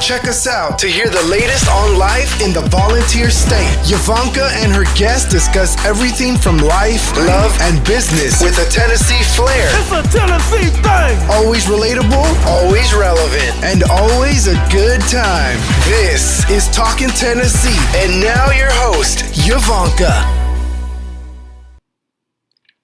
Check us out to hear the latest on life in the volunteer state. Yvonnca and her guests discuss everything from life, love, and business with a Tennessee flair. It's a Tennessee thing! Always relatable, always relevant, and always a good time. This is Talking Tennessee, and now your host, Yvonnca.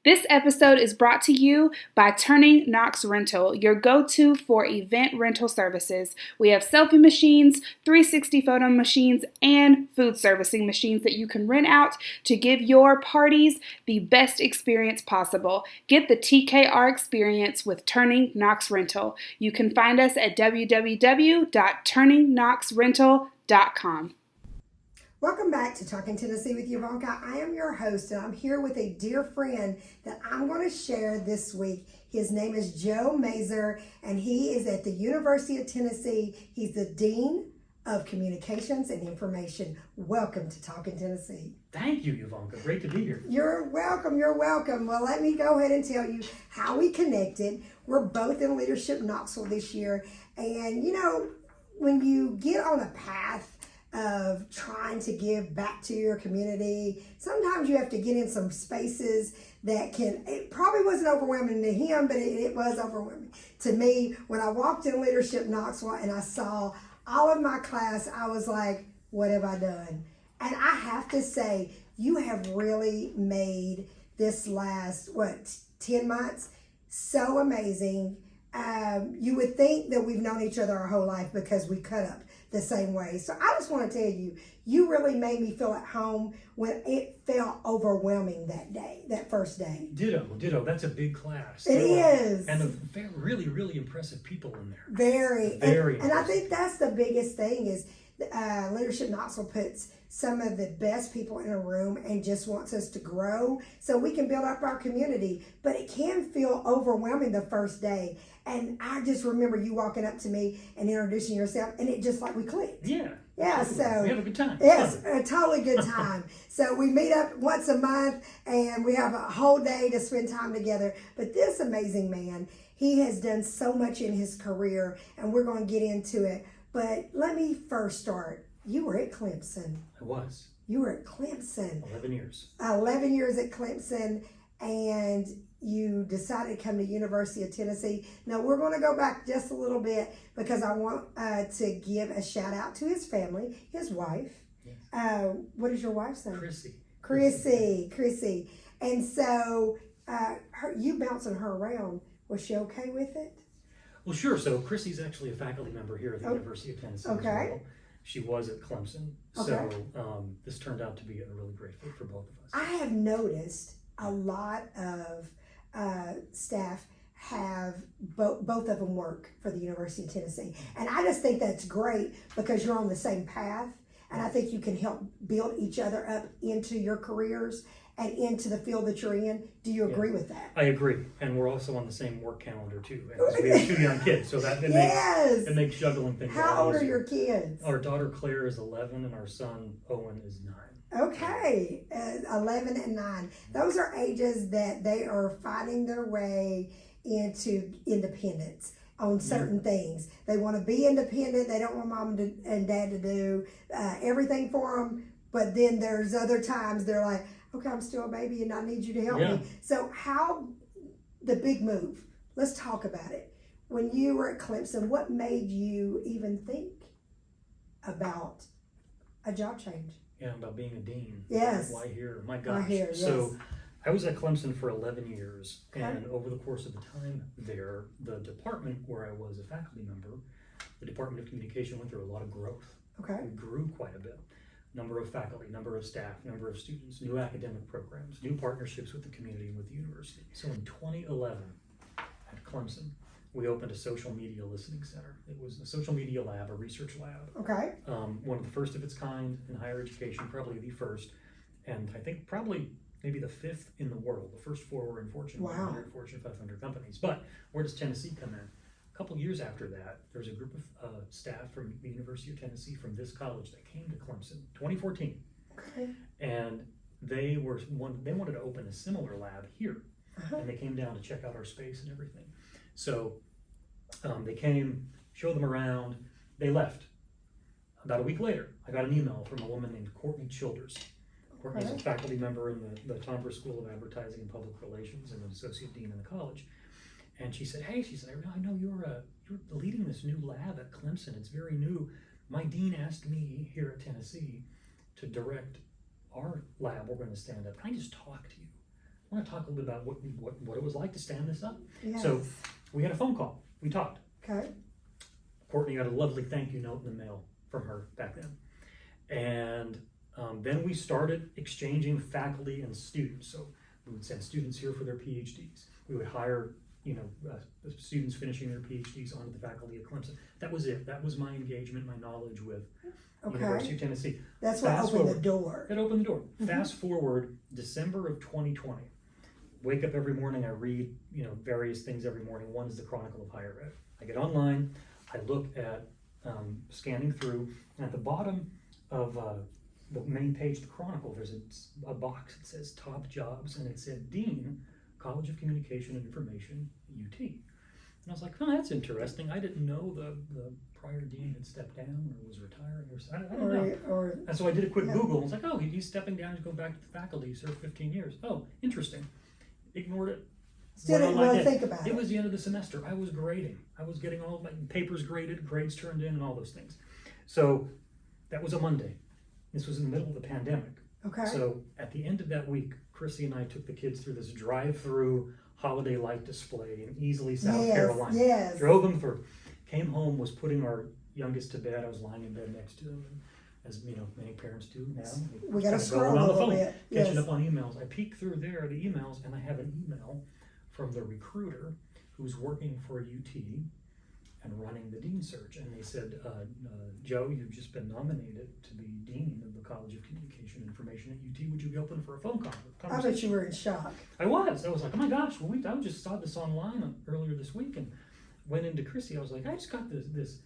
This episode is brought to you by Turning Knox Rental, your go-to for event rental services. We have selfie machines, 360 photo machines, and food servicing machines that you can rent out to give your parties the best experience possible. Get the TKR experience with Turning Knox Rental. You can find us at www.turningknoxrental.com. Welcome back to Talking Tennessee with Yvonnca. I am your host, and I'm here with a dear friend that I'm going to share this week. His name is Joe Mazer, and he is at the University of Tennessee. He's the Dean of Communications and Information. Welcome to Talking Tennessee. Thank you, Yvonnca. Great to be here. You're welcome. You're welcome. Well, let me go ahead and tell you how we connected. We're both in Leadership Knoxville this year, and you know, when you get on a path of trying to give back to your community, sometimes you have to get in some spaces that it probably wasn't overwhelming to him, but it was overwhelming to me. When I walked in Leadership Knoxville and I saw all of my class, I was like, what have I done? And I have to say, you have really made this last, 10 months so amazing. You would think that we've known each other our whole life because we cut up the same way. So I just want to tell you, you really made me feel at home when it felt overwhelming that first day. Ditto. That's a big class. It is. And really, really impressive people in there. Very. Very and I think that's the biggest thing is Leadership Knoxville puts some of the best people in a room and just wants us to grow so we can build up our community. But it can feel overwhelming the first day. And I just remember you walking up to me and introducing yourself, and it just like we clicked. Yeah. So we have a good time. Yes, a totally good time. So we meet up once a month and we have a whole day to spend time together. But this amazing man, he has done so much in his career, and we're going to get into it. But let me first start. You were at Clemson. I was. You were at Clemson. 11 years. 11 years at Clemson, and you decided to come to University of Tennessee. Now, we're going to go back just a little bit because I want to give a shout out to his family, his wife. Yes. What is your wife's name? Chrissy. And so you bouncing her around, was she okay with it? Well, sure. So Chrissy's actually a faculty member here at the University of Tennessee as well. She was at Clemson. So this turned out to be a really great fit for both of us. I have noticed a lot of staff have both of them work for the University of Tennessee. And I just think that's great because you're on the same path. And I think you can help build each other up into your careers and into the field that you're in. Do you agree with that? I agree. And we're also on the same work calendar too. And we have 2 young kids, so that it makes juggling things. How old are your kids? Our daughter Claire is 11 and our son Owen is 9. Okay, 11 and 9. Those are ages that they are finding their way into independence on certain things. They want to be independent. They don't want mom and dad to do everything for them. But then there's other times they're like, okay, I'm still a baby and I need you to help me. So how, the big move, let's talk about it. When you were at Clemson, what made you even think about a job change? Yeah, about being a dean. Yes. Why here? My gosh. Why here, yes. So I was at Clemson for 11 years, and over the course of the time there, the department where I was a faculty member, the Department of Communication went through a lot of growth. Okay. We grew quite a bit. Number of faculty, number of staff, number of students, new academic programs, new partnerships with the community and with the university. So in 2011 at Clemson, we opened a social media listening center. It was a social media lab, a research lab. Okay. One of the first of its kind in higher education, probably the first, and I think probably maybe the 5th in the world. The first 4 were in Fortune 100, Fortune 500 companies. But where does Tennessee come in? A couple years after that, there was a group of staff from the University of Tennessee from this college that came to Clemson, 2014. Okay. And they wanted to open a similar lab here. And they came down to check out our space and everything. So they came, showed them around, they left. about a week later, I got an email from a woman named Courtney Childers. Courtney's a faculty member in the Tomber School of Advertising and Public Relations and an associate dean in the college. And she said, hey, I know you're leading this new lab at Clemson. It's very new. My dean asked me here at Tennessee to direct our lab we're going to stand up. Can I just talk to you? I want to talk a little bit about what it was like to stand this up. Yes. So we had a phone call. We talked. Okay. Courtney got a lovely thank you note in the mail from her back then. And then we started exchanging faculty and students. So we would send students here for their PhDs. We would hire, students finishing their PhDs onto the faculty at Clemson. That was it. That was my engagement, my knowledge with University of Tennessee. That's what opened the door. It opened the door. Fast forward December of 2020. Wake up every morning, I read, various things every morning. One is the Chronicle of Higher Ed. I get online, I look at scanning through, and at the bottom of the main page of the Chronicle, there's a box that says top jobs, and it said Dean, College of Communication and Information, UT. And I was like, oh, that's interesting. I didn't know the prior dean had stepped down or was retiring or I don't know. And so I did a quick Google, and I was like, oh, he's stepping down to go back to the faculty. He served 15 years. Oh, interesting. Ignored it. Still didn't really think about it. It was the end of the semester. I was grading. I was getting all of my papers graded, grades turned in, and all those things. So that was a Monday. This was in the middle of the pandemic. Okay. So at the end of that week, Chrissy and I took the kids through this drive-through holiday light display in Easley, South Carolina. Yes. Drove them came home, was putting our youngest to bed. I was lying in bed next to him, and as many parents do now. We got to go scroll around a the little phone, bit. catching up on emails. I peek through the emails, and I have an email from the recruiter who's working for UT and running the dean search. And they said, Joe, you've just been nominated to be dean of the College of Communication and Information at UT. Would you be open for a phone conversation? I bet you were in shock. I was like, oh my gosh, I just saw this online earlier this week and went into Chrissy. I was like, I just got this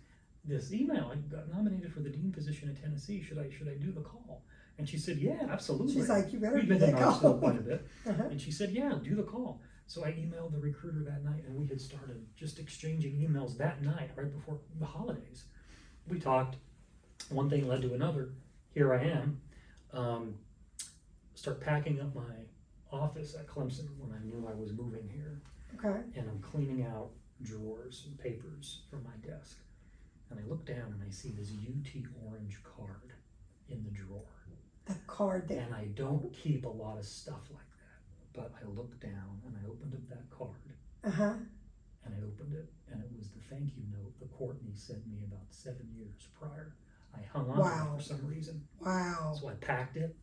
email. I got nominated for the dean position at Tennessee. Should I do the call? And she said, yeah, absolutely. She's like, you better We've do been that in call. quite a bit. And she said, yeah, do the call. So I emailed the recruiter that night, and we had started just exchanging emails that night, right before the holidays. We talked. One thing led to another. Here I am. Start packing up my office at Clemson when I knew I was moving here. Okay. And I'm cleaning out drawers and papers from my desk. And I look down and I see this UT orange card in the drawer. The card there. And I don't keep a lot of stuff like that. But I looked down and I opened up that card. And I opened it, and it was the thank you note that Courtney sent me about 7 years prior. I hung on to it for some reason. Wow. So I packed it.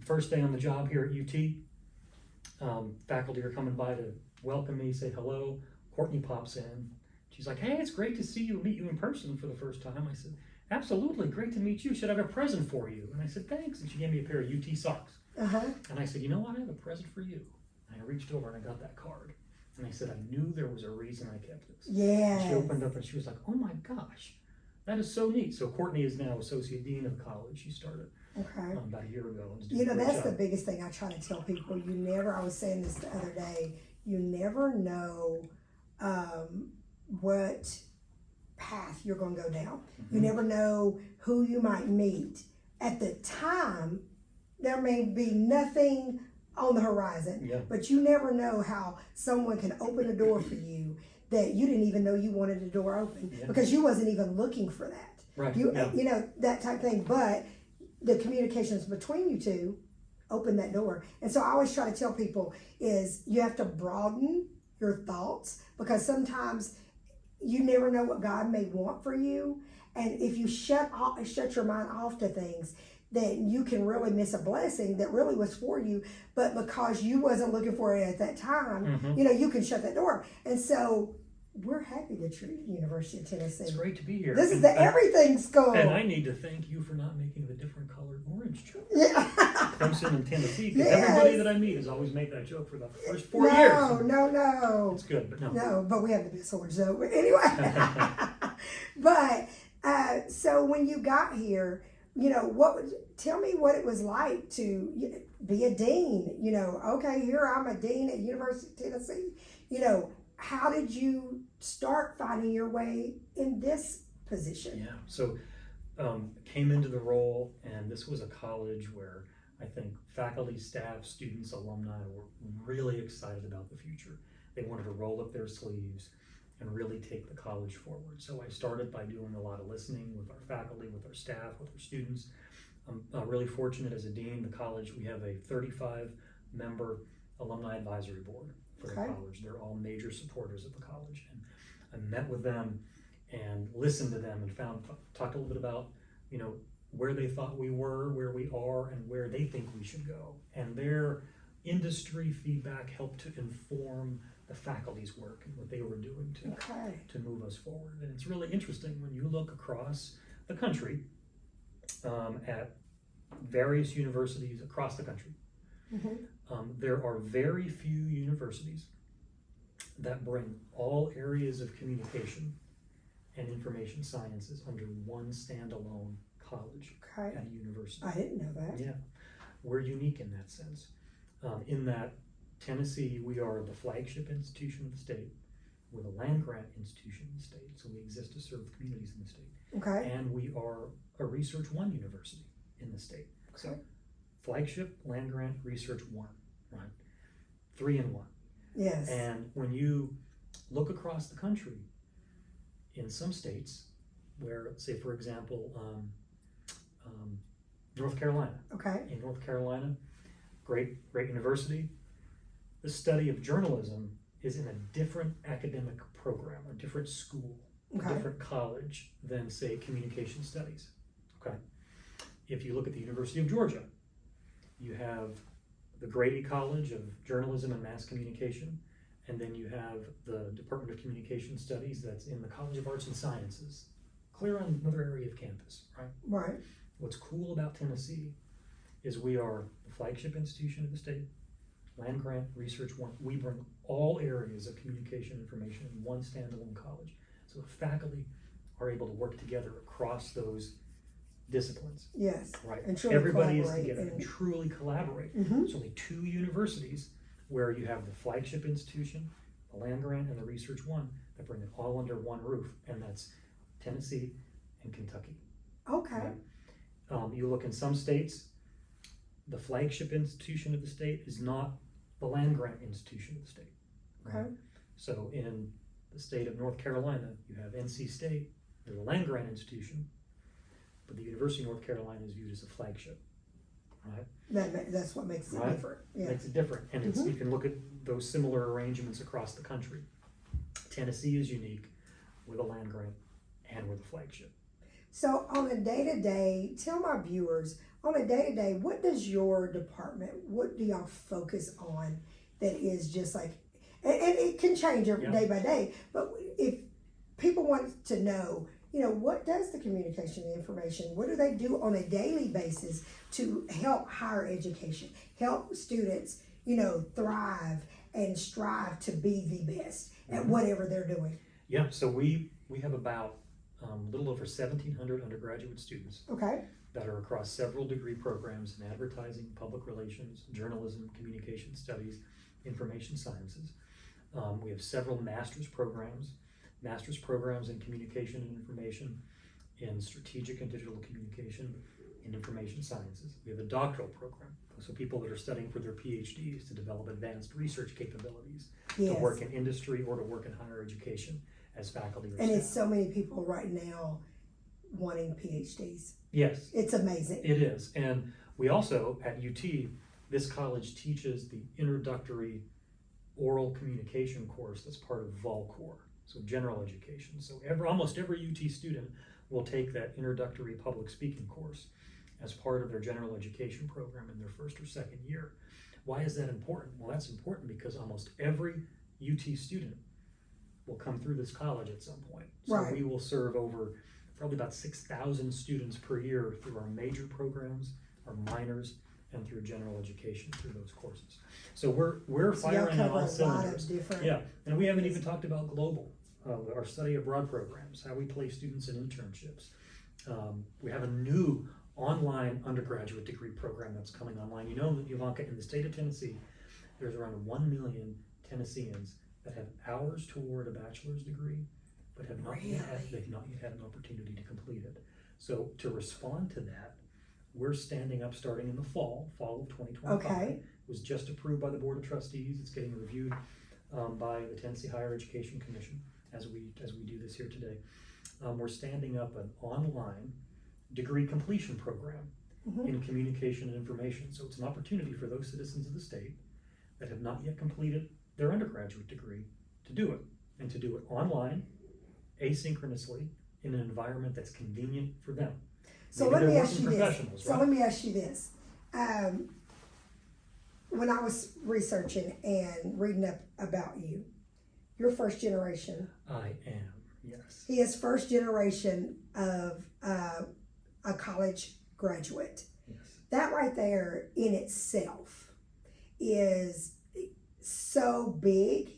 First day on the job here at UT, faculty are coming by to welcome me, say hello. Courtney pops in. She's like, hey, it's great to see you, meet you in person for the first time. I said, absolutely, great to meet you. Should I have a present for you? And I said, thanks. And she gave me a pair of UT socks. And I said, you know what? I have a present for you. And I reached over and I got that card. And I said, I knew there was a reason I kept this. Yeah. She opened up and she was like, oh my gosh, that is so neat. So Courtney is now Associate Dean of the college. She started about a year ago. That's the biggest thing I try to tell people. I was saying this the other day, you never know what path you're going to go down. You never know who you might meet. At the time, there may be nothing on the horizon, but you never know how someone can open a door for you that you didn't even know you wanted the door open because you wasn't even looking for that. Right. You know, that type of thing. But the communications between you two open that door. And so I always try to tell people is you have to broaden your thoughts because sometimes you never know what God may want for you. And if you shut your mind off to things, then you can really miss a blessing that really was for you, but because you wasn't looking for it at that time, you can shut that door. And so we're happy to treat the University of Tennessee. It's great to be here. This is the everything school. And I need to thank you for not making the different colored orange joke. Yeah. Clemson and Tennessee, because everybody that I meet has always made that joke for the first 4 years. No. It's good, but no. No, but we have the best orange though. But anyway. But so when you got here, tell me what it was like to be a dean. Okay, here I'm a dean at University of Tennessee. How did you start finding your way in this position? Yeah, so came into the role, and this was a college where I think faculty, staff, students, alumni were really excited about the future. They wanted to roll up their sleeves and really take the college forward. So I started by doing a lot of listening with our faculty, with our staff, with our students. I'm really fortunate as a dean. The college, we have a 35-member alumni advisory board for the college. They're all major supporters of the college. And I met with them and listened to them and talked a little bit about, where they thought we were, where we are, and where they think we should go. And their industry feedback helped to inform the faculty's work and what they were doing to move us forward. And it's really interesting when you look across the country at various universities across the country. There are very few universities that bring all areas of communication and information sciences under one standalone college at a university. I didn't know that. Yeah, we're unique in that sense. In that Tennessee, we are the flagship institution of the state. We're the land-grant institution of the state, so we exist to serve communities in the state. And we are a Research One university in the state. So flagship, land-grant, Research One, right? 3 in 1. Yes. And when you look across the country, in some states, where, say for example, North Carolina. In North Carolina, great university. The study of journalism is in a different academic program, a different school, a different college than, say, communication studies. If you look at the University of Georgia, you have the Grady College of Journalism and Mass Communication, and then you have the Department of Communication Studies that's in the College of Arts and Sciences, clear on another area of campus, right? What's cool about Tennessee is we are the flagship institution of the state, land-grant, Research One. We bring all areas of communication information in one standalone college. So the faculty are able to work together across those disciplines. Yes. Right. And truly everybody is collaborate together and truly collaborate. There's only 2 universities where you have the flagship institution, the land-grant, and the Research One that bring it all under one roof, and that's Tennessee and Kentucky. Right? You look in some states, the flagship institution of the state is not the land-grant institution of the state. Right? So in the state of North Carolina, you have NC State, they're the land-grant institution, but the University of North Carolina is viewed as a flagship. Right? That's what makes it different. Yeah. Makes it different, and it's, you can look at those similar arrangements across the country. Tennessee is unique with a land grant and with a flagship. So on a day-to-day, tell my viewers, on a day-to-day, what does your department, what do y'all focus on that is just like, and it can change day by day, but if people want to know, what does the communication and information, what do they do on a daily basis to help higher education, help students, thrive and strive to be the best at whatever they're doing? Yeah, so we have about a little over 1,700 undergraduate students that are across several degree programs in advertising, public relations, journalism, communication studies, information sciences. We have several master's programs in communication and information, in strategic and digital communication, in information sciences. We have a doctoral program, so people that are studying for their PhDs to develop advanced research capabilities to work in industry or to work in higher education as faculty or staff. And it's so many people right now wanting PhDs. Yes. It's amazing. It is. And we also, at UT, this college teaches the introductory oral communication course that's part of VolCore, so general education. So almost every UT student will take that introductory public speaking course as part of their general education program in their first or second year. Why is that important? Well, that's important because almost every UT student will come through this college at some point. So we will serve over probably about 6,000 students per year through our major programs, our minors, and through general education through those courses. So we're firing on all cylinders. Yeah, and we haven't even talked about global, our study abroad programs, how we place students in internships. We have a new online undergraduate degree program that's coming online. You know, Yvonnca, in the state of Tennessee, there's around 1 million Tennesseans that have hours toward a bachelor's degree, but have not yet had an opportunity to complete it. So to respond to that, we're standing up starting in the fall of 2025. Okay. It was just approved by the Board of Trustees. It's getting reviewed by the Tennessee Higher Education Commission as we do this here today. We're standing up an online degree completion program in communication and information. So it's an opportunity for those citizens of the state that have not yet completed their undergraduate degree to do it, and to do it online, asynchronously, in an environment that's convenient for them. So Maybe let me they're ask you working this. professionals, So right? let me ask you this. When I was researching and reading up about you, you're first generation. I am, yes. He is first generation of a college graduate. Yes. That right there in itself is so big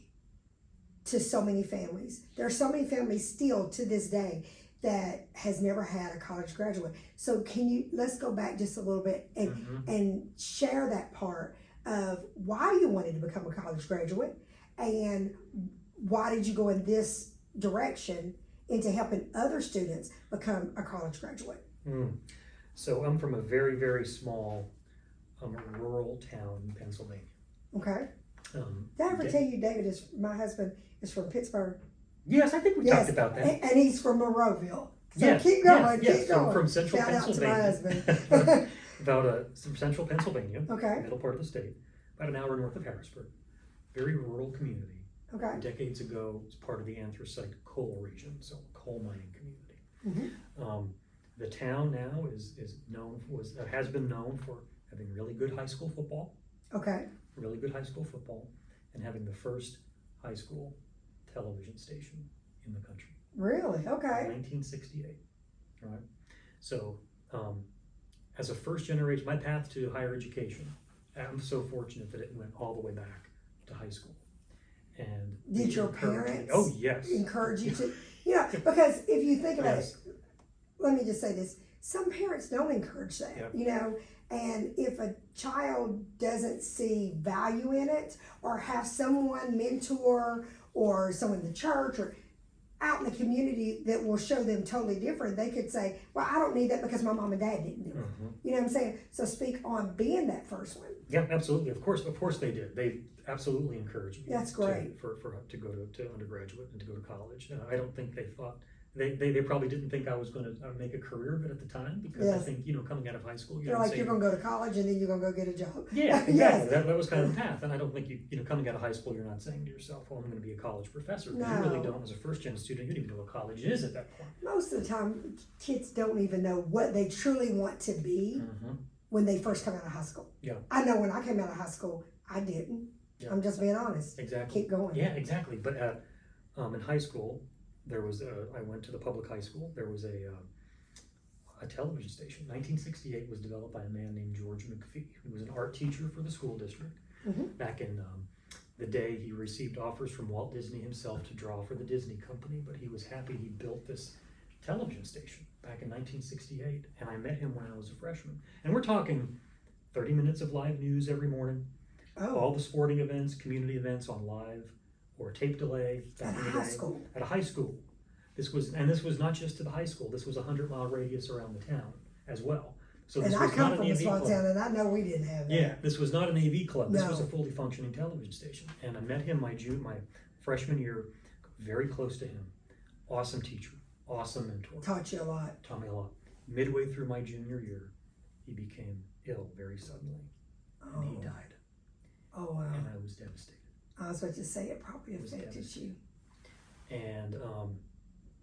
to so many families. There are so many families still to this day that has never had a college graduate. So let's go back just a little bit and share that part of why you wanted to become a college graduate and why did you go in this direction into helping other students become a college graduate? So I'm from a very, very small rural town in Pennsylvania. Okay. Did I ever tell you my husband is from Pittsburgh? Yes, I think we talked about that. And he's from Monroeville. So Yes, keep going, yes, keep going. From central Shout out to my Pennsylvania. husband. From central Pennsylvania, Okay. middle part of the state, about an hour north of Harrisburg. Very rural community. Okay. Decades ago, it's part of the anthracite coal region, so a coal mining community. The town now has been known for having really good high school football. Okay. Really good high school football, and having the first high school television station in the country. Really? Okay. 1968. All right. So, as a first generation, my path to higher education, I'm so fortunate that it went all the way back to high school. And Did they your encouraged me. parents Oh, yes. encourage you to? Because if you think about Yes. it, let me just say this. Some parents don't encourage that, Yep. and if a child doesn't see value in it or have someone mentor or someone in the church or out in the community that will show them totally different, they could say, well, I don't need that because my mom and dad didn't do it. You know what I'm saying? So speak on being that first one. Yeah, absolutely. Of course they did. They absolutely encouraged me. That's great. To go to undergraduate and to go to college. I don't think they thought they probably didn't think I was going to make a career of it at the time, because I think coming out of high school, They're like, you're going to go to college and then you're going to go get a job. Yeah, exactly. Yes. That was kind of the path, and I don't think coming out of high school, you're not saying to yourself, "Well, I'm going to be a college professor." No. You really don't. As a first-gen student, you don't even know what college is at that point. Most of the time, kids don't even know what they truly want to be when they first come out of high school. Yeah. I know when I came out of high school, I didn't. Yeah. I'm just being honest. Exactly. Keep going. Yeah, exactly. But in high school, there was I went to the public high school. There was a television station. 1968 was developed by a man named George McPhee, who was an art teacher for the school district. Back in the day, he received offers from Walt Disney himself to draw for the Disney Company, but he was happy he built this television station back in 1968, and I met him when I was a freshman. And we're talking 30 minutes of live news every morning, all the sporting events, community events on live or tape delay back in the day. At a high school. This was not just to the high school. This was a 100-mile radius around the town as well. So this And I was come not from an a AV small club. town, and I know we didn't have that. Yeah, this was not an AV club. This No. was a fully functioning television station. And I met him my freshman year, very close to him. Awesome teacher, awesome mentor. Taught you a lot. Taught me a lot. Midway through my junior year, he became ill very suddenly, and he died. Oh, wow. And I was devastated. I was about to say it probably was affected you. And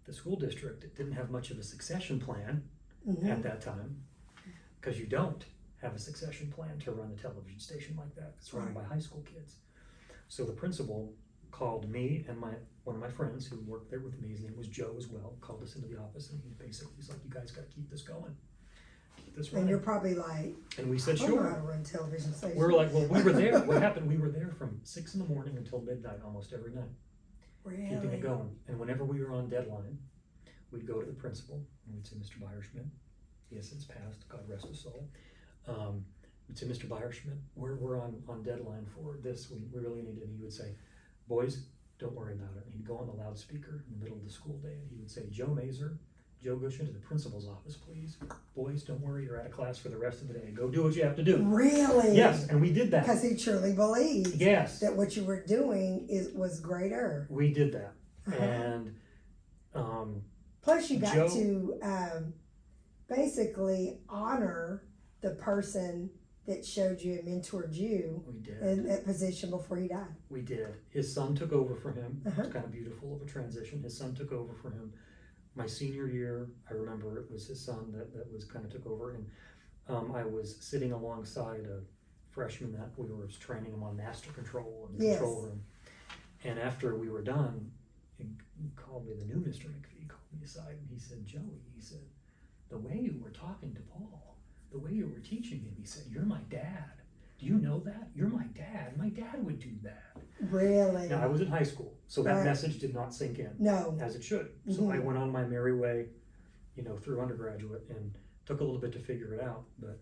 the school district didn't have much of a succession plan at that time, because you don't have a succession plan to run a television station like that. It's run by high school kids. So the principal called me and one of my friends who worked there with me, his name was Joe as well, called us into the office, and he's like, you guys got to keep this going. Keep this running. And you're probably like, and we said, I don't know sure. how to run television stations. We were like, well, we were there. What happened? We were there from 6 a.m. until midnight almost every night. Really? Keeping it going. And whenever we were on deadline, we'd go to the principal and we'd say, Mr. Beyerschmidt, he has since passed, God rest his soul. We'd say, Mr. Beyerschmidt, we're on deadline for this. We really need it. And he would say, boys, don't worry about it. And he'd go on the loudspeaker in the middle of the school day and he would say, Joe Mazer, Joe, go into the principal's office, please. Boys, don't worry, you're out of class for the rest of the day. Go do what you have to do. Really? Yes, and we did that. Because he truly believed Yes. that what you were doing was greater. We did that. Uh-huh. And plus you got Joe, to basically honor the person that showed you and mentored you we did. in that position before he died. We did. His son took over for him. Uh-huh. It was kind of beautiful of a transition. His son took over for him. My senior year, I remember it was his son that was kind of took over, and I was sitting alongside a freshman that we were training him on master control in the Yes. control room. And after we were done, he called me the new Mr. McPhee. He called me aside and he said, Joey, he said, the way you were talking to Paul, the way you were teaching him, he said, you're my dad. Do you know that? You're my dad. My dad would do that. Really? Now, I was in high school, so that Right. message did not sink in. No. As it should. So Mhm. I went on my merry way, through undergraduate, and took a little bit to figure it out. But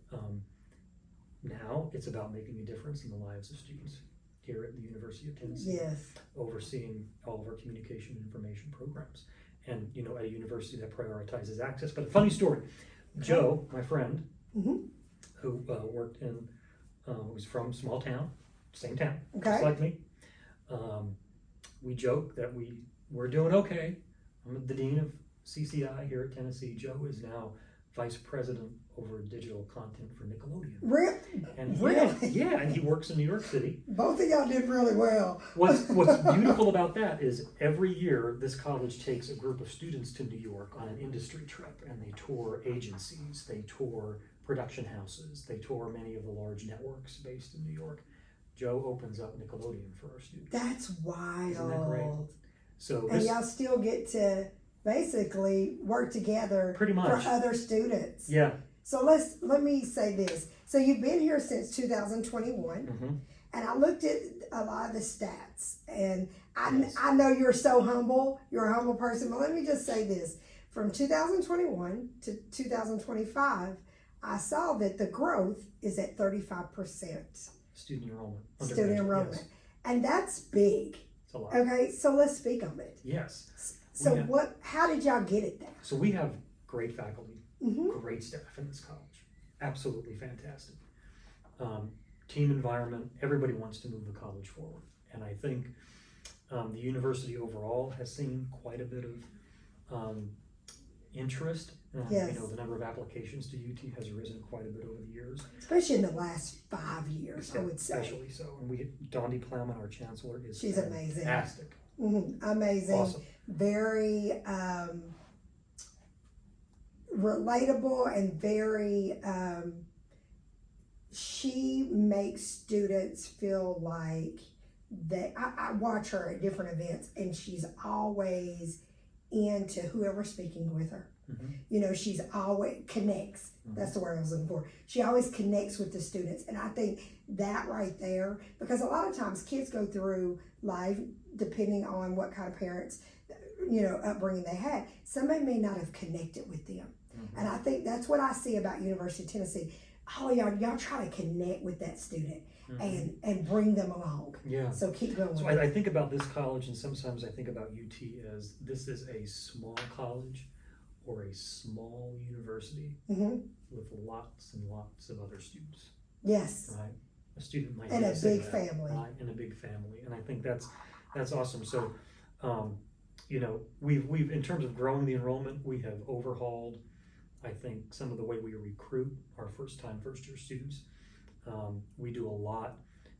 now it's about making a difference in the lives of students here at the University of Tennessee, Yes. overseeing all of our communication and information programs. And, at a university that prioritizes access. But a funny story, Joe, my friend, Mhm. who worked in, was from small town, same town, Okay. just like me. We joke that we're doing okay. I'm the dean of CCI here at Tennessee. Joe is now vice president over digital content for Nickelodeon. And Really? and he works in New York City. Both of y'all did really well. What's beautiful about that is every year this college takes a group of students to New York on an industry trip, and they tour agencies, they tour production houses, they tour many of the large networks based in New York. Joe opens up Nickelodeon for our students. That's wild. Isn't that great? So And y'all still get to basically work together Pretty much. for other students. yeah. So let me say this. So you've been here since 2021, Mhm. and I looked at a lot of the stats, and Yes. I know you're so humble. You're a humble person, but let me just say this: from 2021 to 2025, I saw that the growth is at 35%. Student enrollment. Student undergraduate, enrollment, yes. and that's big. It's a lot. Okay, so let's speak on it. Yes. So Yeah. how did y'all get it there? So we have great faculty, Mm-hmm. great staff in this college. Absolutely fantastic. Team environment, everybody wants to move the college forward. And I think the university overall has seen quite a bit of interest. Yes. The number of applications to UT has risen quite a bit over the years. Especially in the last 5 years, I would say. Especially so. And Dondi Plowman, our chancellor, is She's amazing. fantastic. Amazing. Awesome. Very relatable and very she makes students feel like that. I watch her at different events, and she's always into whoever's speaking with her. Mhm. She's always connects. That's the word I was looking for. She always connects with the students, and I think that right there, because a lot of times kids go through life depending on what kind of parents, upbringing they had. Somebody may not have connected with them, and I think that's what I see about University of Tennessee. Oh, y'all try to connect with that student and bring them along. Yeah. So keep going. So I think about this college, and sometimes I think about UT as this is a small college or a small university Mhm. with lots and lots of other students, Yes. right? A student might And be a say big that, family. right? And a big family, and I think that's awesome. So, we've in terms of growing the enrollment, we have overhauled, I think, some of the way we recruit our first year students. We do a lot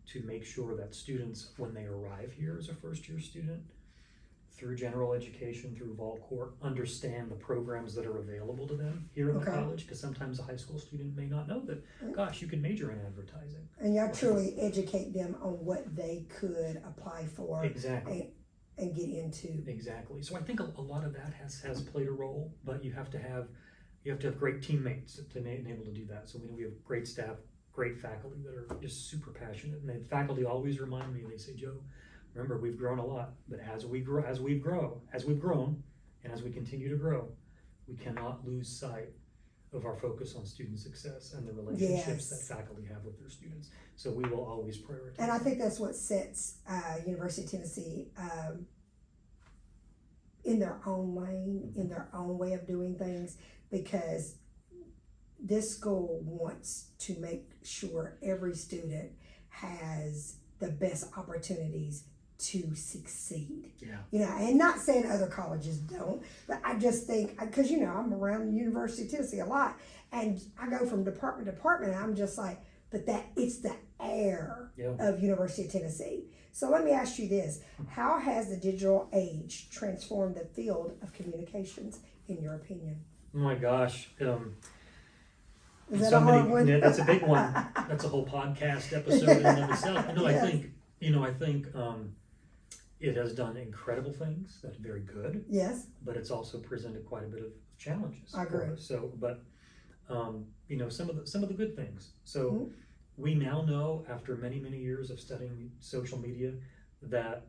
to make sure that students, when they arrive here as a first year student, through general education, through Vault Court, understand the programs that are available to them here in the Okay. college, because sometimes a high school student may not know that, gosh, you can major in advertising. And y'all truly educate them on what they could apply for Exactly. and get into. Exactly. So I think a lot of that has played a role, but you have to have great teammates to enable to do that. So we have great staff, great faculty that are just super passionate, and the faculty always remind me. They say, Joe, remember, we've grown a lot, but as we've grown, and as we continue to grow, we cannot lose sight of our focus on student success and the relationships that faculty have with their students. So we will always prioritize. And I think that's what sets University of Tennessee in their own lane, in their own way of doing things, because this school wants to make sure every student has the best opportunities to succeed. Yeah. You know, and not saying other colleges don't, but I just think, because, you know, I'm around the University of Tennessee a lot, and I go from department to department, and I'm just like, but it's the air of University of Tennessee. So let me ask you this. How has the digital age transformed the field of communications, in your opinion? Oh my gosh. Is that a hard one? Yeah, that's a big one. That's a whole podcast episode in and of itself. No, Yes. I think it has done incredible things. That's very good. Yes. But it's also presented quite a bit of challenges. I agree. For us. So, but some of the good things. So we now know, after many years of studying social media, that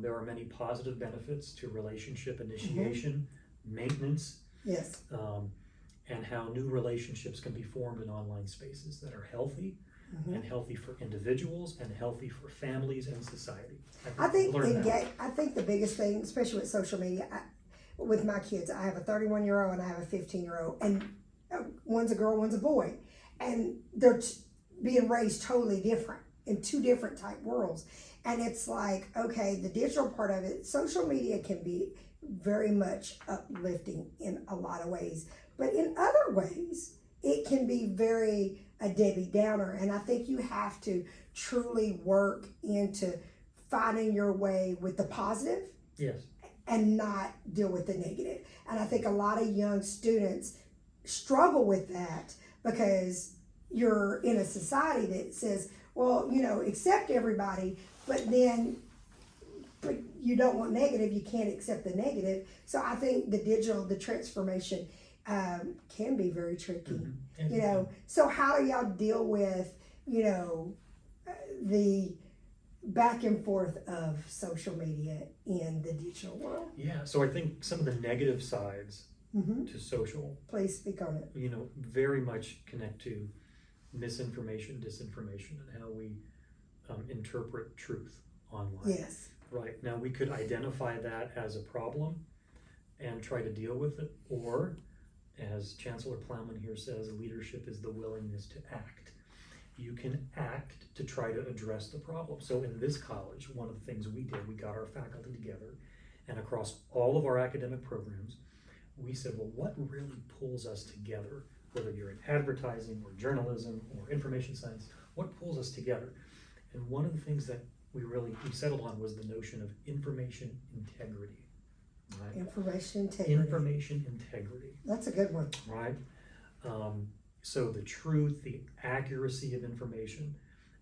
there are many positive benefits to relationship initiation, maintenance. Yes. And how new relationships can be formed in online spaces that are healthy, and healthy for individuals, and healthy for families and society. I think the biggest thing, especially with social media, with my kids, I have a 31-year-old and I have a 15-year-old, and one's a girl, one's a boy, and they're being raised totally different in two different type worlds. And it's like, okay, the digital part of it, social media can be very much uplifting in a lot of ways, but in other ways, it can be very a Debbie Downer. And I think you have to truly work into finding your way with the positive. Yes. And not deal with the negative. And I think a lot of young students struggle with that, because you're in a society that says, well, you know, accept everybody, but you don't want negative, you can't accept the negative. So I think the transformation can be very tricky. You know, so how do y'all deal with, you know, the back and forth of social media in the digital world? Yeah, so I think some of the negative sides to social, please speak on it, you know, very much connect to misinformation, disinformation, and how we interpret truth online. Yes. Right. Now, we could identify that as a problem and try to deal with it, or, as Chancellor Plowman here says, leadership is the willingness to act. You can act to try to address the problem. So in this college, one of the things we did, we got our faculty together, and across all of our academic programs, we said, well, what really pulls us together, whether you're in advertising or journalism or information science, what pulls us together? And one of the things that we settled on was the notion of information integrity. Right? Information integrity. Information integrity. That's a good one. Right? So the truth, the accuracy of information,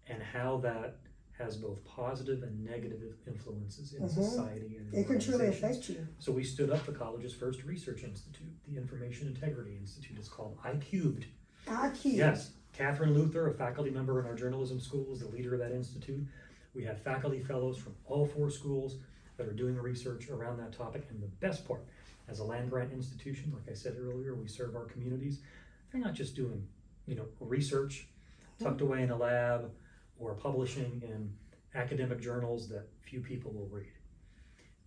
and how that has both positive and negative influences in society and it can truly affect you. So we stood up the college's first research institute, the Information Integrity Institute. It's called iCubed. iCubed. Yes. Catherine Luther, a faculty member in our journalism school, is the leader of that institute. We have faculty fellows from all 4 schools that are doing research around that topic. And the best part, as a land-grant institution, like I said earlier, we serve our communities. They're not just doing, you know, research tucked away in a lab or publishing in academic journals that few people will read.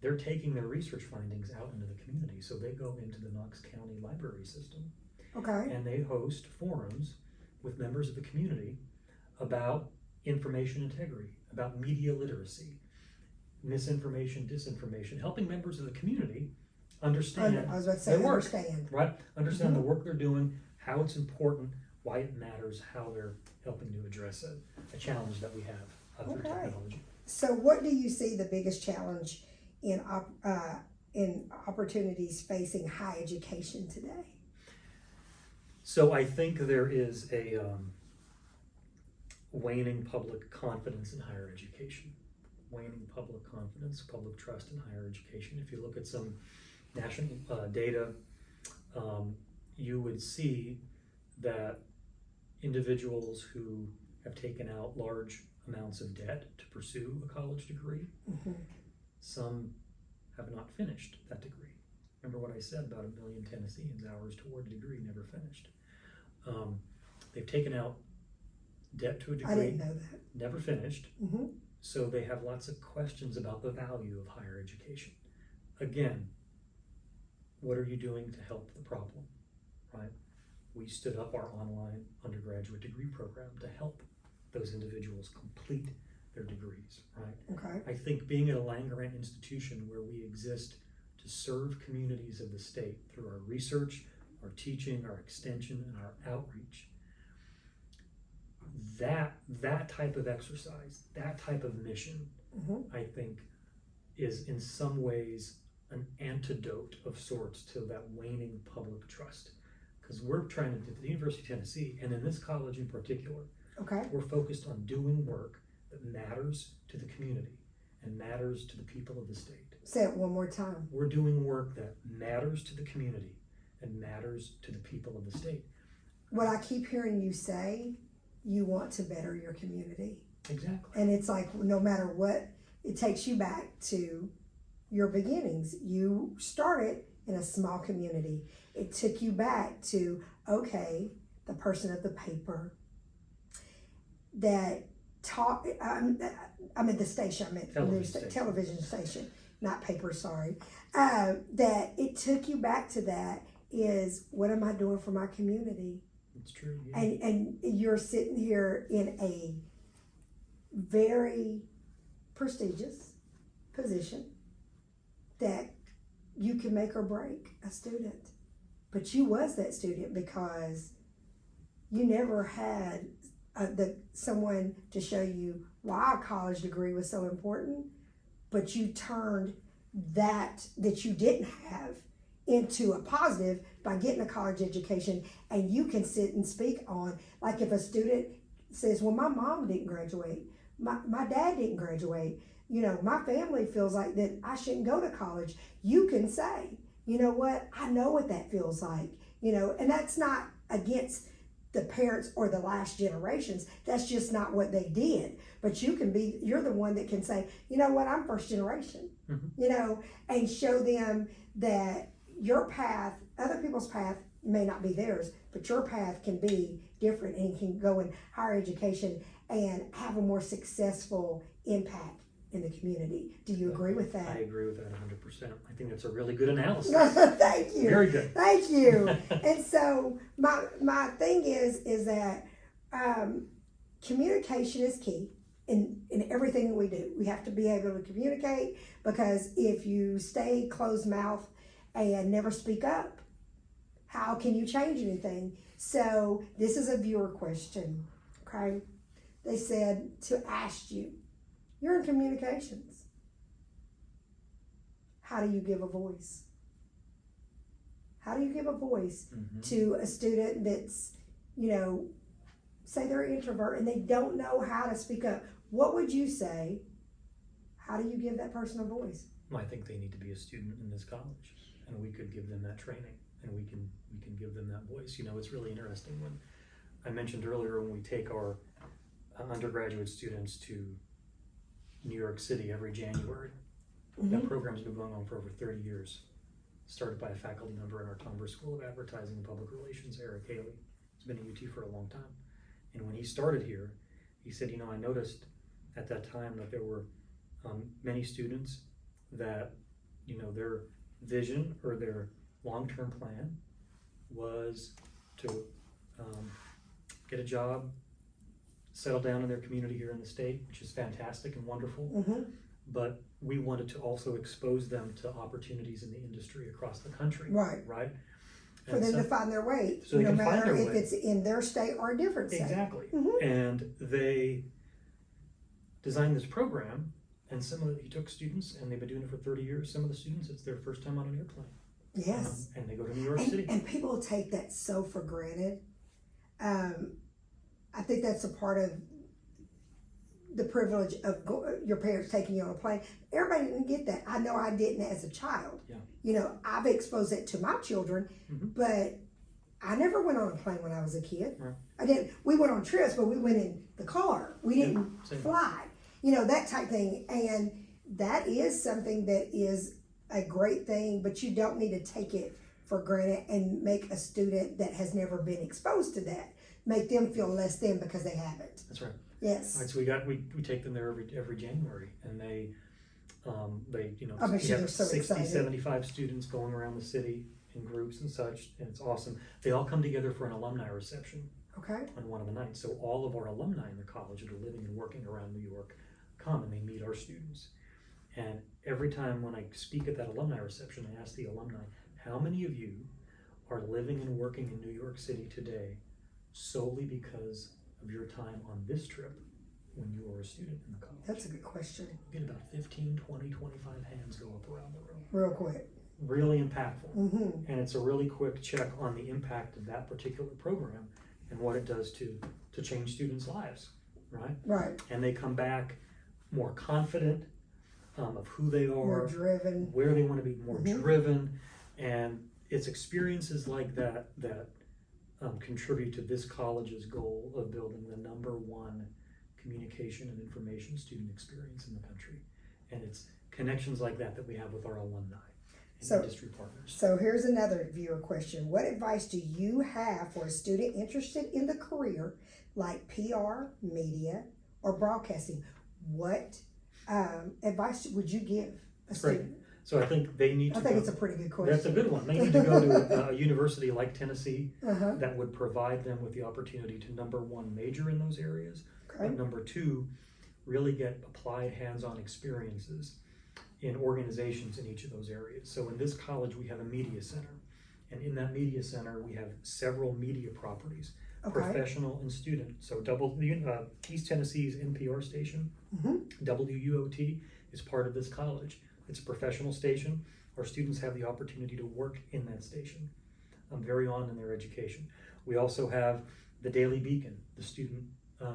They're taking their research findings out into the community. So they go into the Knox County library system. Okay. And they host forums with members of the community about information integrity, about media literacy, misinformation, disinformation, helping members of the community understand their work, right? Understand the work they're doing, how it's important, why it matters, how they're helping to address a challenge that we have through technology. So what do you see the biggest challenge in opportunities facing higher education today? So I think there is a waning public confidence in higher education. Waning public confidence, public trust in higher education. If you look at some national data, you would see that individuals who have taken out large amounts of debt to pursue a college degree, some have not finished that degree. Remember what I said about 1 million Tennesseans' hours toward a degree never finished. They've taken out debt to a degree, I didn't know that. never finished, so they have lots of questions about the value of higher education. again, what are you doing to help the problem, right? We stood up our online undergraduate degree program to help those individuals complete their degrees, right? Okay. I think being at a land-grant institution where we exist to serve communities of the state through our research, our teaching, our extension, and our outreach, that type of exercise, that type of mission, I think, is in some ways an antidote of sorts to that waning public trust. Because we're trying to, at the University of Tennessee, and in this college in particular, we're focused on doing work that matters to the community and matters to the people of the state. Say it one more time. We're doing work that matters to the community and matters to the people of the state. What I keep hearing you say, you want to better your community. Exactly. And it's like, no matter what, it takes you back to your beginnings. You started in a small community. It took you back to, okay, the person at the paper that taught, I'm at the station, I'm at television station, not paper, sorry. That it took you back to that is, what am I doing for my community? It's true. Yeah. And you're sitting here in a very prestigious position that you can make or break a student. But you was that student because you never had someone to show you why a college degree was so important, but you turned that you didn't have into a positive by getting a college education. And you can sit and speak on, like, if a student says, well, my mom didn't graduate, my dad didn't graduate, you know, my family feels like that I shouldn't go to college. You can say, you know what, I know what that feels like, you know, and that's not against the parents or the last generations. That's just not what they did. But you're the one that can say, you know what, I'm first generation, you know, and show them that your path, other people's path may not be theirs, but your path can be different and can go in higher education and have a more successful impact in the community. Do you agree with that? I agree with that 100%. I think that's a really good analysis. Thank you. Very good. Thank you. And so my thing is that communication is key in everything that we do. We have to be able to communicate, because if you stay closed mouth and never speak up, how can you change anything? So this is a viewer question, okay? They said to ask you, you're in communications. How do you give a voice? How do you give a voice to a student that's, you know, say they're an introvert and they don't know how to speak up? What would you say? How do you give that person a voice? Well, I think they need to be a student in this college, and we could give them that training, and we can give them that voice. You know, it's really interesting when I mentioned earlier, when we take our undergraduate students to New York City every January. That program's been going on for over 30 years. Started by a faculty member in our Tomber School of Advertising and Public Relations, Eric Haley. He's been at UT for a long time. And when he started here, he said, you know, I noticed at that time that there were many students that, you know, their vision or their long-term plan was to get a job, settle down in their community here in the state, which is fantastic and wonderful. But we wanted to also expose them to opportunities in the industry across the country. Right. For them to find their way, so no matter if it's in their state or a different state. Exactly. And they designed this program, and he took students, and they've been doing it for 30 years. Some of the students, it's their first time on an airplane. Yes. And they go to New York City. And people take that so for granted. I think that's a part of the privilege of your parents taking you on a plane. Everybody didn't get that. I know I didn't as a child. Yeah. You know, I've exposed it to my children, but I never went on a plane when I was a kid. Right. I didn't. We went on trips, but we went in the car. We didn't fly. You know, that type thing. And that is something that is a great thing, but you don't need to take it for granted and make a student that has never been exposed to that, make them feel less than because they haven't. That's right. Yes. All right, so we take them there every January, and they They, I'm you sure they're have so 60, excited. 75 students going around the city in groups and such, and it's awesome. They all come together for an alumni reception Okay. on one of the nights. So all of our alumni in the college that are living and working around New York come and they meet our students. And every time when I speak at that alumni reception, I ask the alumni, how many of you are living and working in New York City today solely because of your time on this trip when you were a student in the college? That's a good question. You get about 15, 20, 25 hands go up around the room. Real quick. Really impactful. Mm-hmm. And it's a really quick check on the impact of that particular program and what it does to change students' lives, right? Right. And they come back more confident of who they are, More driven. where they want to be, more Mhm. driven. And it's experiences like that contribute to this college's goal of building the #1 communication and information student experience in the country. And it's connections like that we have with our alumni and So- industry partners. So here's another viewer question. What advice do you have for a student interested in the career like PR, media, or broadcasting? What advice would you give a That's great. student? So I think they need to I think go- it's a pretty good question. That's a good one. They need to go to a university like Tennessee Uh-huh. that would provide them with the opportunity to #1 major in those areas, Okay. but #2 really get applied hands-on experiences in organizations in each of those areas. So in this college we have a media center, and in that media center we have several media properties, Okay. professional and student. So East Tennessee's NPR station, Mhm. WUOT, is part of this college. It's a professional station. Our students have the opportunity to work in that station very on in their education. We also have the Daily Beacon, the student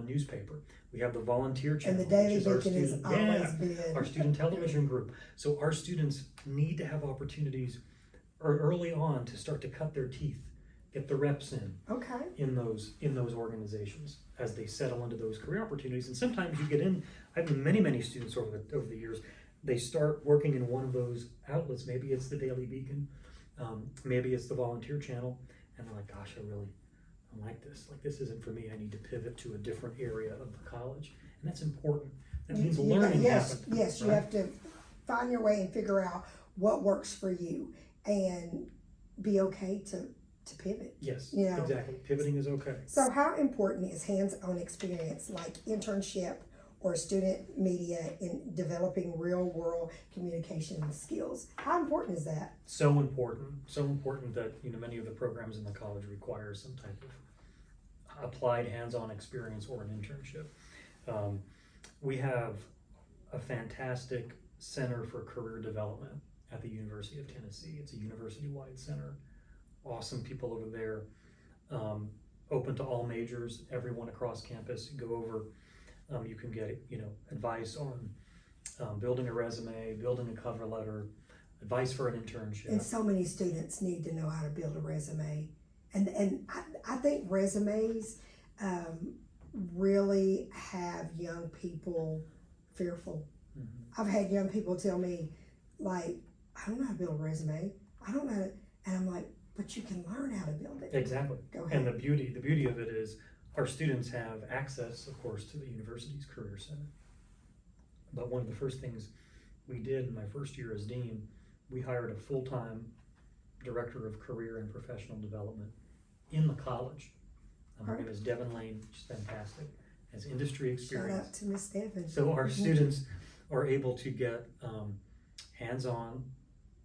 newspaper. We have the volunteer channel, And the Daily which is our Beacon has student, always been our student television group. So our students need to have opportunities early on to start to cut their teeth, get the reps Okay. in those organizations as they settle into those career opportunities. And sometimes you get in. I've had many students over the years. They start working in one of those outlets. Maybe it's the Daily Beacon, maybe it's the volunteer channel, and they're like, "Gosh, I like this. Like, this isn't for me. I need to pivot to a different area of the college." And that's important. That means learning Yes, happens. yes. You right? have to find your way and figure out what works for you, and be okay to pivot. Yes, You know. exactly. Pivoting is okay. So how important is hands-on experience like internship or student media in developing real-world communication skills? How important is that? So important that many of the programs in the college require some type of applied hands-on experience or an internship. We have a fantastic Center for Career Development at the University of Tennessee. It's a university-wide center. Awesome people over there. Open to all majors, everyone across campus. Go over. You can get advice on building a resume, building a cover letter, advice for an internship. And so many students need to know how to build a resume. And I think resumes really have young people fearful. Mm-hmm. I've had young people tell me, like, I don't know how to build a resume. I don't know how to, and I'm like, but you can learn how to build it. Exactly. Go ahead. And the beauty of it is our students have access, of course, to the university's career center. But one of the first things we did in my first year as dean, we hired a full-time director of career and professional development in the college. Her name is Devin Lane, she's fantastic, has industry Shout experience. out to Miss Devin. So our students are able to get hands-on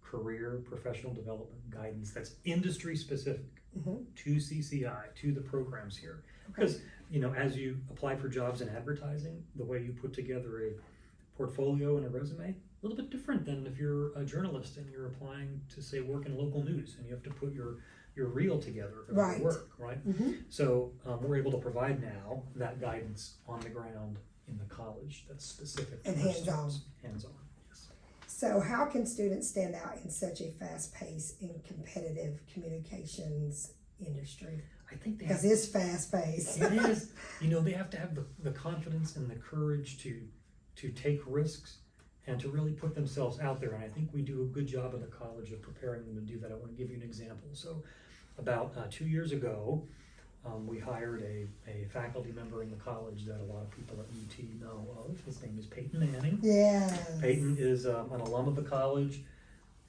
career professional development guidance that's industry specific to CCI, to the programs here. Because as you apply for jobs in advertising, the way you put together a portfolio and a resume, a little bit different than if you're a journalist and you're applying to, say, work in local news and you have to put your reel together of Right. your work, right? So we're able to provide now that guidance on the ground in the college that's specific to And our hands-on. students. Hands-on, yes. So how can students stand out in such a fast-paced and competitive communications industry? I think they have Because it's fast-paced. It is. They have to have the confidence and the courage to take risks and to really put themselves out there. And I think we do a good job at the college of preparing them to do that. I want to give you an example. So about 2 years ago, We hired a faculty member in the college that a lot of people at UT know of. His name is Peyton Manning. Yes. Peyton is an alum of the college.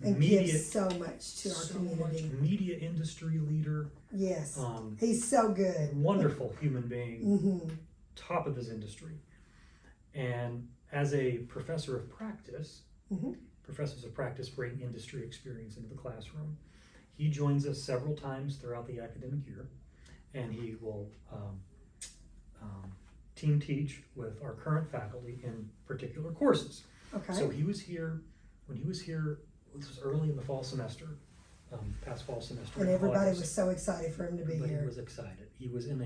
And gives so much to our community. Much media industry leader. Yes. He's so good. Wonderful human being. Mm-hmm. Top of his industry. And as a professor of practice, professors of practice bring industry experience into the classroom. He joins us several times throughout the academic year, and he will team teach with our current faculty in particular courses. Okay. So he was here, when he was here, this was early in the fall semester, past fall semester. And everybody was so excited for him to be here. Everybody was excited. He was in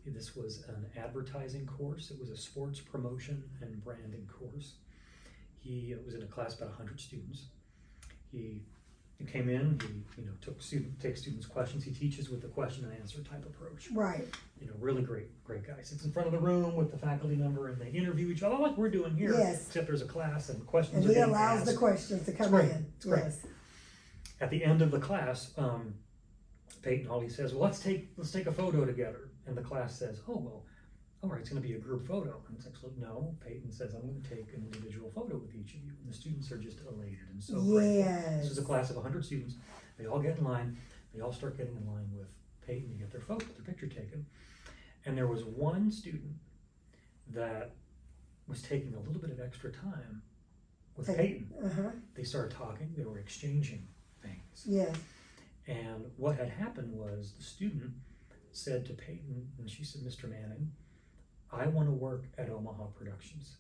this was an advertising course. It was a sports promotion and branding course. He was in a class about 100 students. He came in, he takes students' questions. He teaches with the question and answer type approach. Right. Really great guy. Sits in front of the room with the faculty member and they interview each other like we're doing here. Yes. Except there's a class and questions and are he being allows asked. the questions to come It's great. in. It's great. Yes. At the end of the class, Peyton Hawley says, well, let's take a photo together. And the class says, oh, well, all right, it's going to be a group photo. And it's actually, no, Peyton says, I'm going to take an individual photo with each of you. And the students are just elated and so grateful. Yes. This is a class of 100 students. They all get in line. They all start getting in line with Peyton to get their picture taken. And there was one student that was taking a little bit of extra time with Peyton. They started talking. They were exchanging things. Yes. And what had happened was the student said to Peyton, and she said, Mr. Manning, I want to work at Omaha Productions,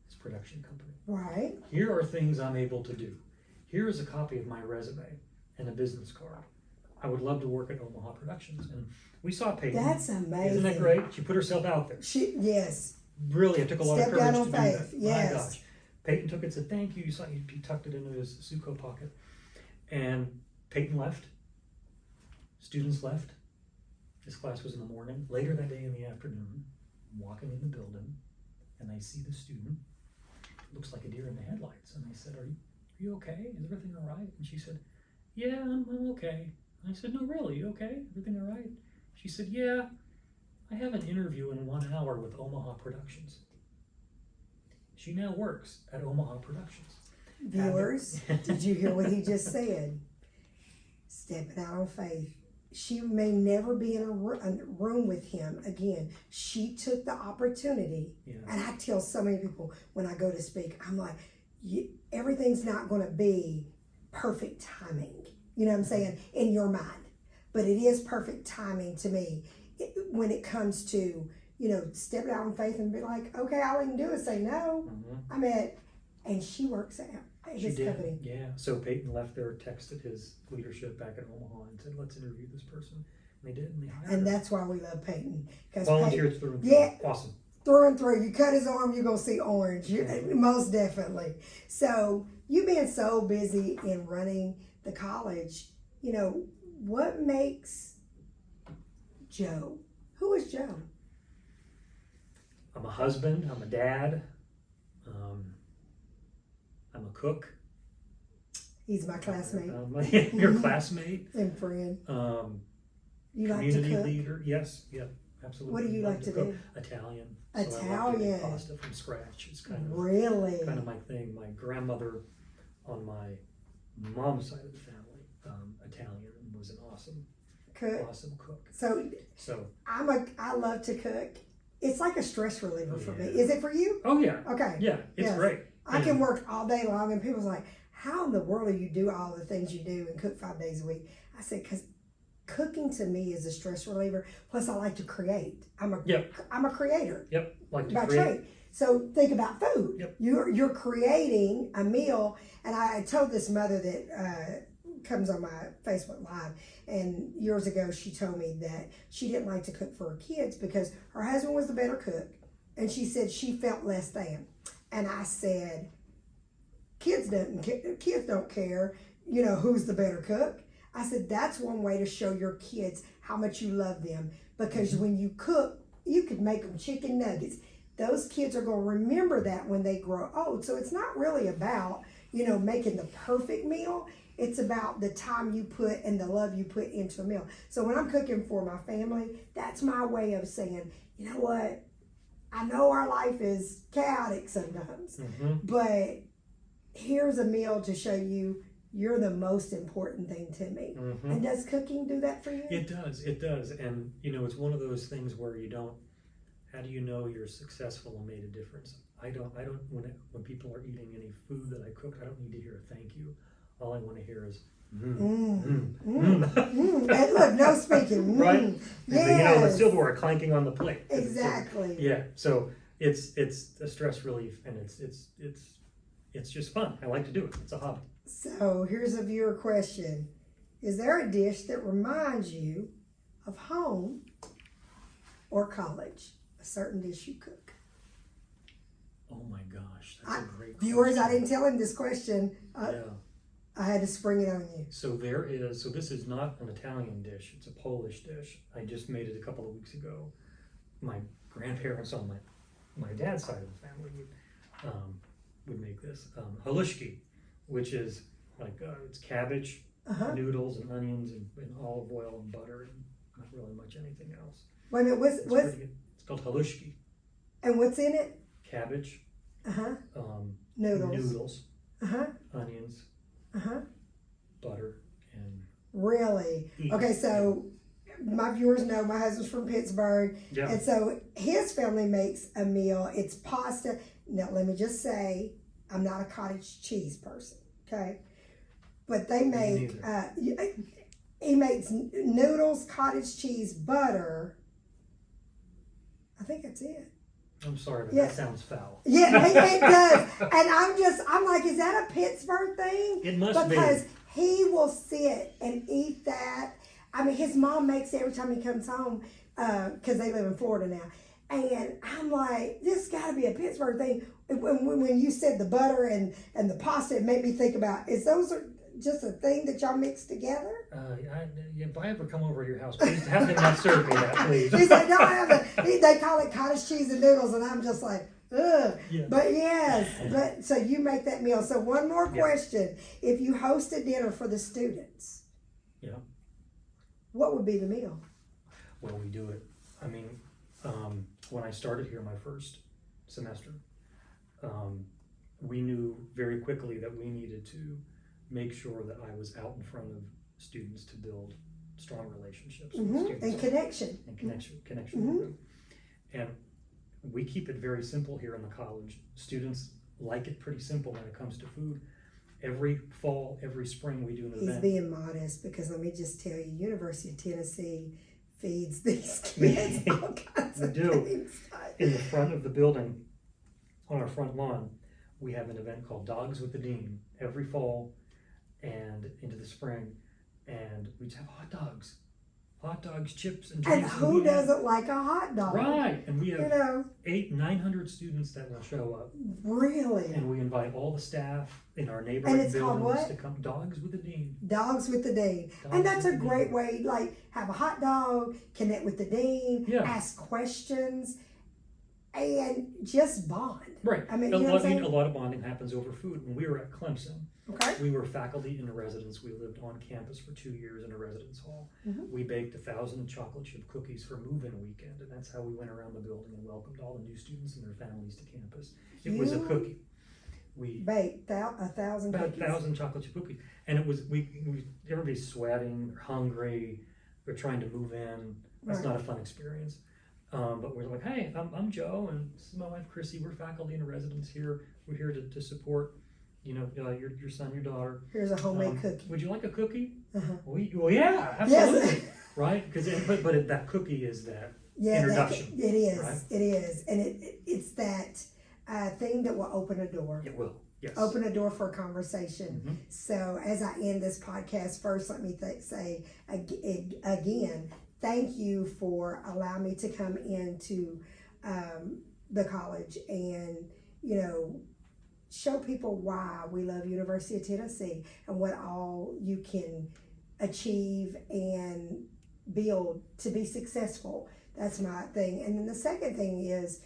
this production company. Right. Here are things I'm able to do. Here is a copy of my resume and a business card. I would love to work at Omaha Productions. And we saw Peyton. That's amazing. Isn't that great? She put herself out there. Yes. Really, it took a lot of courage out to on do faith. that. Yes. My gosh. Peyton took it and said, thank you. You saw he tucked it into his Suco pocket. And Peyton left. Students left. This class was in the morning. Later that day in the afternoon, I'm walking in the building, and I see the student. Looks like a deer in the headlights. And I said, are you okay? Is everything all right? And she said, yeah, I'm okay. And I said, no, really, you okay? Everything all right? She said, yeah, I have an interview in 1 hour with Omaha Productions. She now works at Omaha Productions. Viewers, did you hear what he just said? Stepping out on faith. She may never be in a room with him again. She took the opportunity. Yeah. And I tell so many people when I go to speak, I'm like, everything's not going to be perfect timing. You know what I'm saying? In your mind. But it is perfect timing to me when it comes to, stepping out on faith and be like, okay, all I can do is say no. And she works at his company. Yeah. So Peyton left there, texted his leadership back at Omaha and said, let's interview this person. And they did, and they hired her. And that's why we love Peyton. Volunteers through and through. Yeah. Awesome. Through and through. You cut his arm, you're going to see orange. Most definitely. So you being so busy in running the college, what makes Joe? Who is Joe? I'm a husband. I'm a dad. I'm a cook. He's my classmate. Your classmate. And friend. You like Community to cook? leader. Yes. Yeah. Absolutely. What do you like to do? Italian. Italian. So I like to make pasta from scratch. It's kind of my thing. My grandmother on my mom's side of the family, Italian, was an awesome cook. So I love to cook. It's like a stress reliever for me. Is it for you? Oh yeah. Okay. Yeah, it's great. I can work all day long, and people's like, "How in the world do you do all the things you do and cook 5 days a week?" I said, "Because cooking to me is a stress reliever. Plus, I like to create. I'm a creator. Yep. Like to by create. trade. So think about food. Yep. You're creating a meal, and I told this mother that comes on my Facebook Live, and years ago she told me that she didn't like to cook for her kids because her husband was the better cook, and she said she felt less than. And I said, kids don't care, who's the better cook. I said that's one way to show your kids how much you love them, because when you cook, you could make them chicken nuggets. Those kids are going to remember that when they grow old. So it's not really about, making the perfect meal. It's about the time you put and the love you put into a meal. So when I'm cooking for my family, that's my way of saying, you know what? I know our life is chaotic sometimes, but here's a meal to show you you're the most important thing to me. And does cooking do that for you? It does. And, you know, it's one of those things where you don't, how do you know you're successful and made a difference? I don't, when people are eating any food that I cooked, I don't need to hear a thank you. All I want to hear is, And look, no speaking. Right? Yes. You know, the silverware clanking on the plate. Exactly. Yeah. So it's a stress relief, and it's just fun. I like to do it. It's a hobby. So here's a viewer question. Is there a dish that reminds you of home or college? A certain dish you cook? Oh my gosh, that's a great question. Viewers, I didn't tell him this question. Yeah. I had to spring it on you. So this is not an Italian dish, it's a Polish dish. I just made it a couple of weeks ago. My grandparents on my dad's side of the family would make this. Halushki, which is like, it's cabbage, noodles and onions and olive oil and butter and not really much anything else. Wait a minute, It's called halushki. And what's in it? Cabbage, Noodles. onions, butter, and Really? Okay, so my viewers know my husband's from Pittsburgh. Yeah. And so his family makes a meal. It's pasta. Now, let me just say, I'm not a cottage cheese person, okay? But they make, he makes noodles, cottage cheese, butter. I think that's it. I'm sorry, but that sounds foul. Yeah, it does. And I'm like, is that a Pittsburgh thing? It must be. Because he will sit and eat that. I mean, his mom makes it every time he comes home, because they live in Florida now. And I'm like, this got to be a Pittsburgh thing. When you said the butter and the pasta, it made me think about, is those just a thing that y'all mix together? If I ever come over to your house, please have them not serve me that, please. He's like, no, I haven't. They call it cottage cheese and noodles, and I'm just like, ugh. Yeah. But yes, so you make that meal. So one more question. If you host a dinner for the students, what would be the meal? Well, we do it. I mean, when I started here my first semester, we knew very quickly that we needed to make sure that I was out in front of students to build strong relationships with students. And connection. And connection with them. And we keep it very simple here in the college. Students like it pretty simple when it comes to food. Every fall, every spring, we do an event. He's being modest because let me just tell you, University of Tennessee feeds these kids all kinds of things. In the front of the building, on our front lawn, we have an event called Dogs with the Dean every fall and into the spring, and we just have hot dogs, chips, and drinks. And who doesn't like a hot dog? Right, and we have 800-900 students that will show up. Really? And we invite all the staff in our neighborhood buildings to come. Dogs with the Dean. Dogs with the Dean. And that's a great way, like, have a hot dog, connect with the Dean, ask questions, and just bond. Right. I mean, a lot of bonding happens over food. When we were at Clemson, we were faculty in a residence. We lived on campus for 2 years in a residence hall. We baked 1,000 chocolate chip cookies for move-in weekend, and that's how we went around the building and welcomed all the new students and their families to campus. It was a cookie. We baked 1,000 about cookies. 1,000 chocolate chip cookies, and it was everybody's sweating, they're hungry, they're trying to move in. That's not a fun experience. But we're like, hey, I'm Joe, and this is my wife Chrissy. We're faculty in a residence here. We're here to support, your son, your daughter. Here's a homemade cookie. Would you like a cookie? Well, yeah, absolutely. Yes. Right? But that cookie is that introduction. It is. Right? It is, and it's that thing that will open a door. It will. Yes. Open a door for a conversation. So as I end this podcast, first let me say again. Thank you for allowing me to come into the college and, show people why we love University of Tennessee and what all you can achieve and build to be successful. That's my thing. And then the second thing is,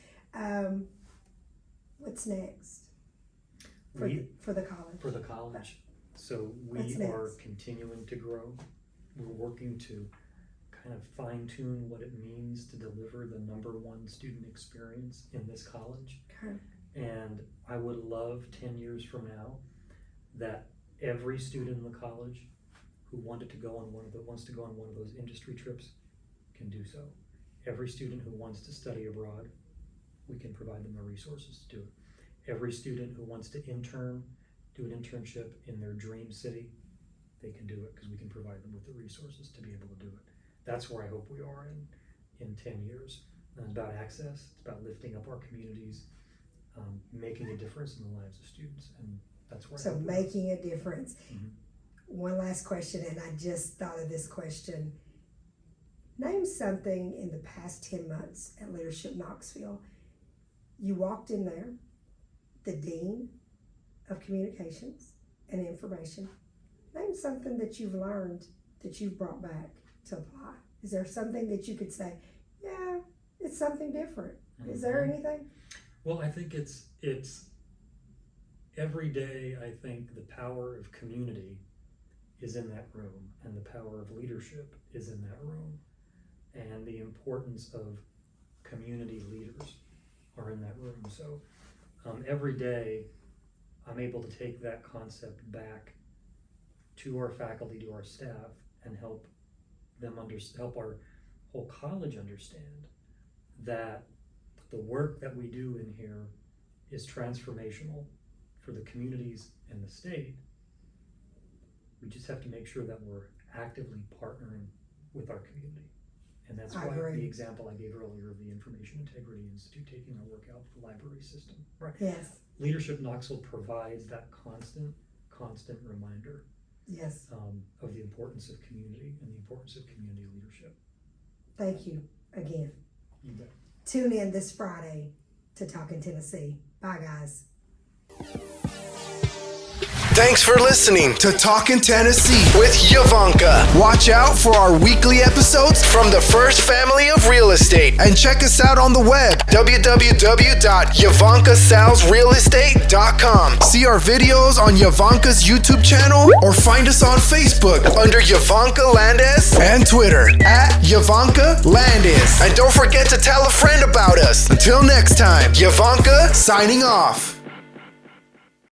what's next for the college? For the college. So we That's are nice. continuing to grow. We're working to kind of fine tune what it means to deliver the #1 student experience in this college. Okay. And I would love 10 years from now that every student in the college who wants to go on one of those industry trips can do so. Every student who wants to study abroad, we can provide them the resources to do it. Every student who wants to do an internship in their dream city, they can do it because we can provide them with the resources to be able to do it. That's where I hope we are in 10 years. And it's about access, it's about lifting up our communities, making a difference in the lives of students, and that's where I So hope we are. making a difference. Mhm. One last question, and I just thought of this question. Name something in the past 10 months at Leadership Knoxville. You walked in there, the Dean of Communications and Information. Name something that you've learned that you've brought back to apply. Is there something that you could say, yeah, it's something different? Is there anything? Well, I think it's every day. I think the power of community is in that room, and the power of leadership is in that room, and the importance of community leaders are in that room. So every day I'm able to take that concept back to our faculty, to our staff, and help our whole college understand that the work that we do in here is transformational for the communities and the state. We just have to make sure that we're actively partnering with our community. And that's I why agree. the example I gave earlier of the Information Integrity Institute taking our work out of the library system. Right. Yes, Leadership Knoxville provides that constant reminder yes. of the importance of community and the importance of community leadership. Thank you again. You bet. Tune in this Friday to Talkin' Tennessee. Bye, guys. Thanks for listening to Talkin' Tennessee with Yvonnca. Watch out for our weekly episodes from the First Family of Real Estate and check us out on the web, www.yvoncasalesrealestate.com. See our videos on Yvonca's YouTube channel or find us on Facebook under Yvonnca Landes and Twitter @Yvonnca Landes. And don't forget to tell a friend about us. Until next time, Yvonnca signing off.